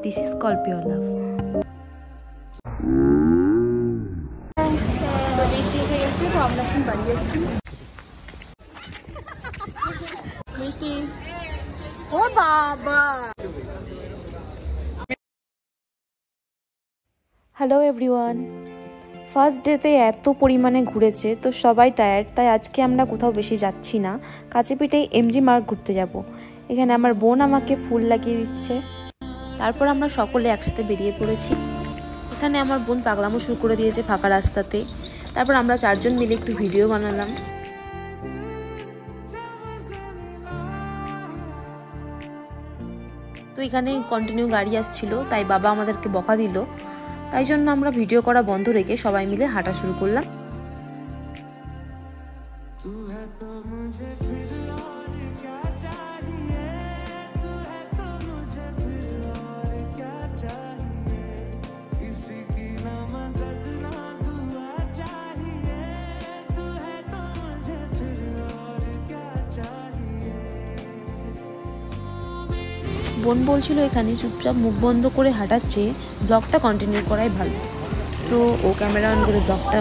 This is called pure love. মিষ্টি ও বাবা। Hello everyone, first ডেতে এত পরিমাণে ঘুরেছে তো সবাই টায়ার্ড, তাই আজকে আমরা কোথাও বেশি যাচ্ছি না। কাছেপিঠেই এমজি মার্গ ঘুরতে যাব। এখানে আমার বোন আমাকে ফুল লাগিয়ে দিচ্ছে। তারপর আমরা সকলে একসাথে বেরিয়ে পড়েছি। এখানে আমার বোন পাগলামো শুরু করে দিয়েছে ফাঁকা রাস্তাতে। তারপর আমরা চারজন মিলে একটু ভিডিও বানালাম। তো এখানে কন্টিনিউ গাড়ি আসছিল, তাই বাবা আমাদেরকে বকা দিল। তাই জন্য আমরা ভিডিও করা বন্ধ রেখে সবাই মিলে হাঁটা শুরু করলাম। বোন বলছিল এখানে চুপচাপ মুখ বন্ধ করে হাঁটার চেয়ে ব্লগটা কন্টিনিউ করাই ভালো। তো ও ক্যামেরা অন করে ব্লগটা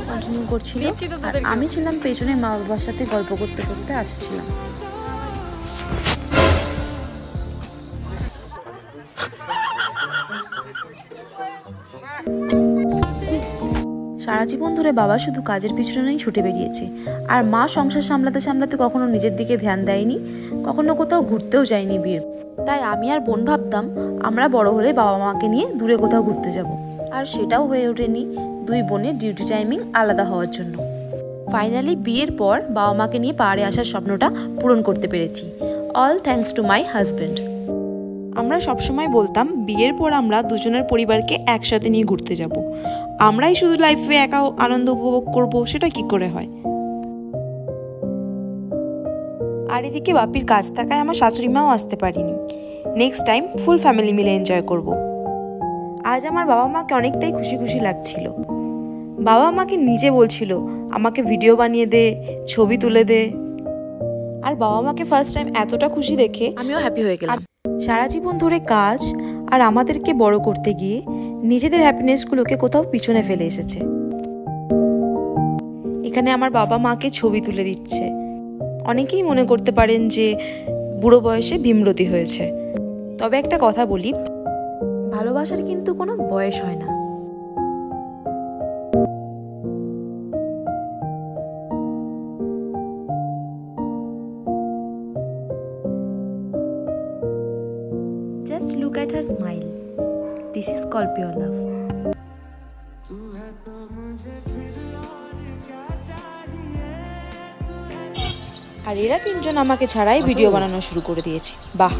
কন্টিনিউ করছিল, আর আমি ছিলাম পেছনে মা বাবার সাথে গল্প করতে করতে আসছিলাম। সারা জীবন ধরে বাবা শুধু কাজের পিছনেই ছুটে বেরিয়েছে, আর মা সংসার সামলাতে সামলাতে কখনো নিজের দিকে ধ্যান দেয়নি, কখনো কোথাও ঘুরতেও যায়নি বিয়ের। তাই আমি আর বোন ভাবতাম আমরা বড় হলে বাবা মাকে নিয়ে দূরে কোথাও ঘুরতে যাব, আর সেটাও হয়ে ওঠেনি। দুই বোনের ডিউটি টাইমিং আলাদা হওয়ার জন্য ফাইনালি বিয়ের পর বাবা মাকে নিয়ে পাহাড়ে আসার স্বপ্নটা পূরণ করতে পেরেছি। All thanks to my husband. আমরা সবসময় বলতাম বিয়ের পর আমরা দুজনের পরিবারকে একসাথে নিয়ে ঘুরতে যাব, আমরাই শুধু লাইফে একা আনন্দ উপভোগ করব, সেটা কি করে হয়। আর এদিকে বাপির কাজ থাকায় আমার শাশুড়ি মাও আসতে পারিনি। নেক্সট টাইম ফুল ফ্যামিলি মিলে এনজয় করব। আজ আমার বাবা মাকে অনেকটাই খুশি খুশি লাগছিল। বাবা আমাকে নিজে বলছিল আমাকে ভিডিও বানিয়ে দে, ছবি তুলে দে। আর বাবা মাকে ফার্স্ট টাইম এতটা খুশি দেখে আমিও হ্যাপি হয়ে গেলাম। সারা জীবন ধরে কাজ আর আমাদেরকে বড় করতে গিয়ে নিজেদের হ্যাপিনেসগুলোকে কোথাও পিছনে ফেলে এসেছে। এখানে আমার বাবা মাকে ছবি তুলে দিচ্ছে। অনেকেই মনে করতে পারেন যে বুড়ো বয়সে ভীমরতি হয়েছে, তবে একটা কথা বলি, ভালোবাসার কিন্তু কোনো বয়স হয় না। Just look at her smile. This is called pure love. আর এরা তিনজন আমাকে ছাড়াই ভিডিও বানানো শুরু করে দিয়েছে। বাহ!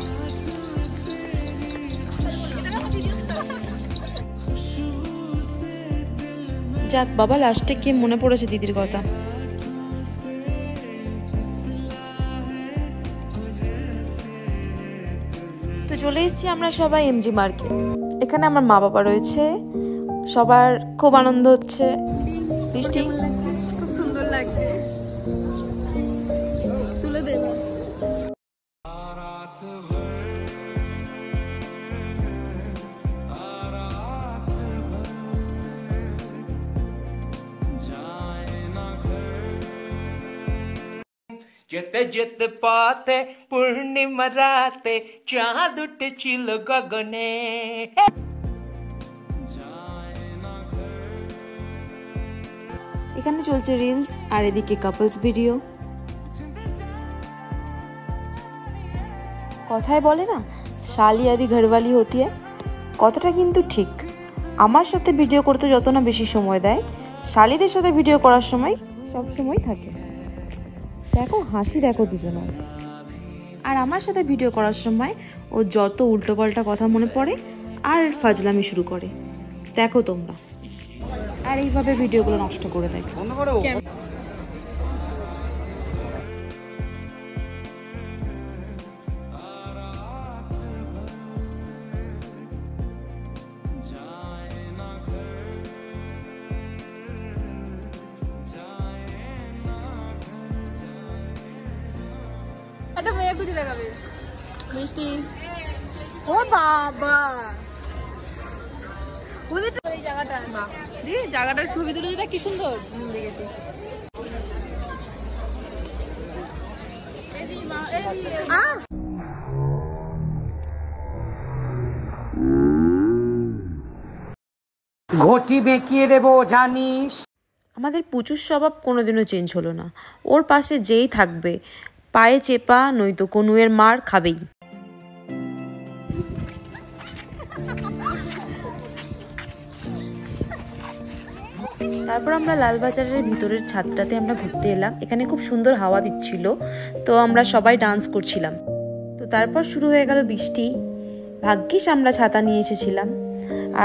যাক বাবা, লাস্টে গিয়ে মনে পড়েছে দিদির কথা। তো চলে এসেছি আমরা সবাই এমজি মার্কে। এখানে আমার মা বাবা রয়েছে, সবার খুব আনন্দ হচ্ছে। বৃষ্টি খুব সুন্দর লাগছে, তুলে দেবে। যেতে যেতে পথে পূর্ণিমা রাতে চাঁদ উঠেছিল গগনে। এখানে চলছে রিলস, আর এদিকে কাপলস ভিডিও। কথায় বলে না, শালি আদি ঘরওয়ালি হতি হয়, কথাটা কিন্তু ঠিক। আমার সাথে ভিডিও করতে যত না বেশি সময় দেয়, শালিদের সাথে ভিডিও করার সময় সব সময় থাকে। দেখো হাসি, দেখো দুজনের। আর আমার সাথে ভিডিও করার সময় ও যত উল্টোপাল্টা কথা মনে পড়ে আর ফাজলামি শুরু করে, দেখো তোমরা। আর এইভাবে ভিডিওগুলো নষ্ট করে দেয়। একটা মেয়ে খুঁজে দেখাবে। মিষ্টি ও বাবা। ওদের তো এই জায়গাটা দি জায়গাটার ছবি তুলে যেটা কি সুন্দর দেখেছি। ঘটি বেঁকিয়ে দেবো জানিস। আমাদের পুচুর স্বভাব কোনোদিনও চেঞ্জ হলো না। ওর পাশে যেই থাকবে পায়ে চেপা নয়তো কনুয়ের মার খাবেই। তারপর আমরা লালবাজারের ভিতরের ছাদটাতে আমরা ঘুরতে এলাম। এখানে খুব সুন্দর হাওয়া দিচ্ছিল, তো আমরা সবাই ডান্স করছিলাম। তো তারপর শুরু হয়ে গেল বৃষ্টি। ভাগ্যিস আমরা ছাতা নিয়ে এসেছিলাম।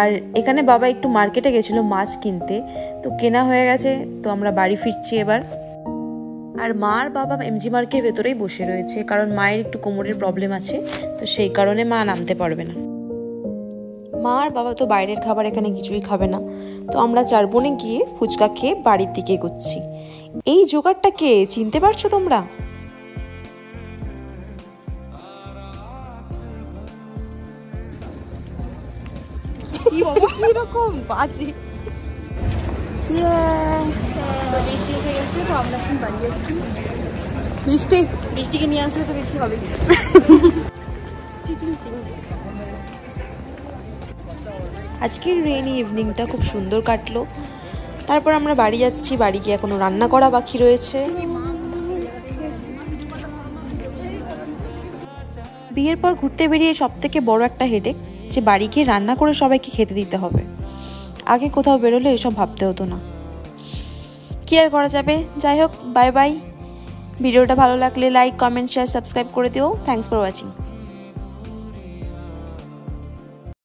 আর এখানে বাবা একটু মার্কেটে গেছিলো মাছ কিনতে, তো কেনা হয়ে গেছে, তো আমরা বাড়ি ফিরছি এবার। আর মা আর বাবা এমজি মার্কেটের ভেতরেই বসে রয়েছে, কারণ মায়ের একটু কোমরের প্রবলেম আছে, তো সেই কারণে মা নামতে পারবে না। মা আর বাবা তো বাইরের খাবার এখানে কিছুই খাবে না, তো আমরা 4 বোনে গিয়ে ফুচকা খেয়ে বাড়ির দিকে এগোচ্ছি। এই জোগাড়টা কে চিনতে পারছো তোমরা? কিরকম বাজে। বৃষ্টি এসে গেছে, তো আমরা এখন বাড়ি যাচ্ছি। বৃষ্টিকে নিয়ে আসলে তো বৃষ্টি হবে। আজকের রেইনি ইভিনিংটা খুব সুন্দর কাটলো। তারপর আমরা বাড়ি যাচ্ছি। বাড়ি গিয়ে এখনো রান্না করা বাকি রয়েছে। বিয়ের পর ঘুরতে বেরিয়ে সবথেকে বড় একটা হেডেক যে বাড়ি গিয়ে রান্না করে সবাইকে খেতে দিতে হবে। আগে কোথাও বেরোলে এসব ভাবতে হতো না, কি আর করা যাবে। যাই হোক, বাই বাই। ভিডিওটা ভালো লাগলে লাইক, কমেন্ট, শেয়ার, সাবস্ক্রাইব করে দিও। Thanks for watching.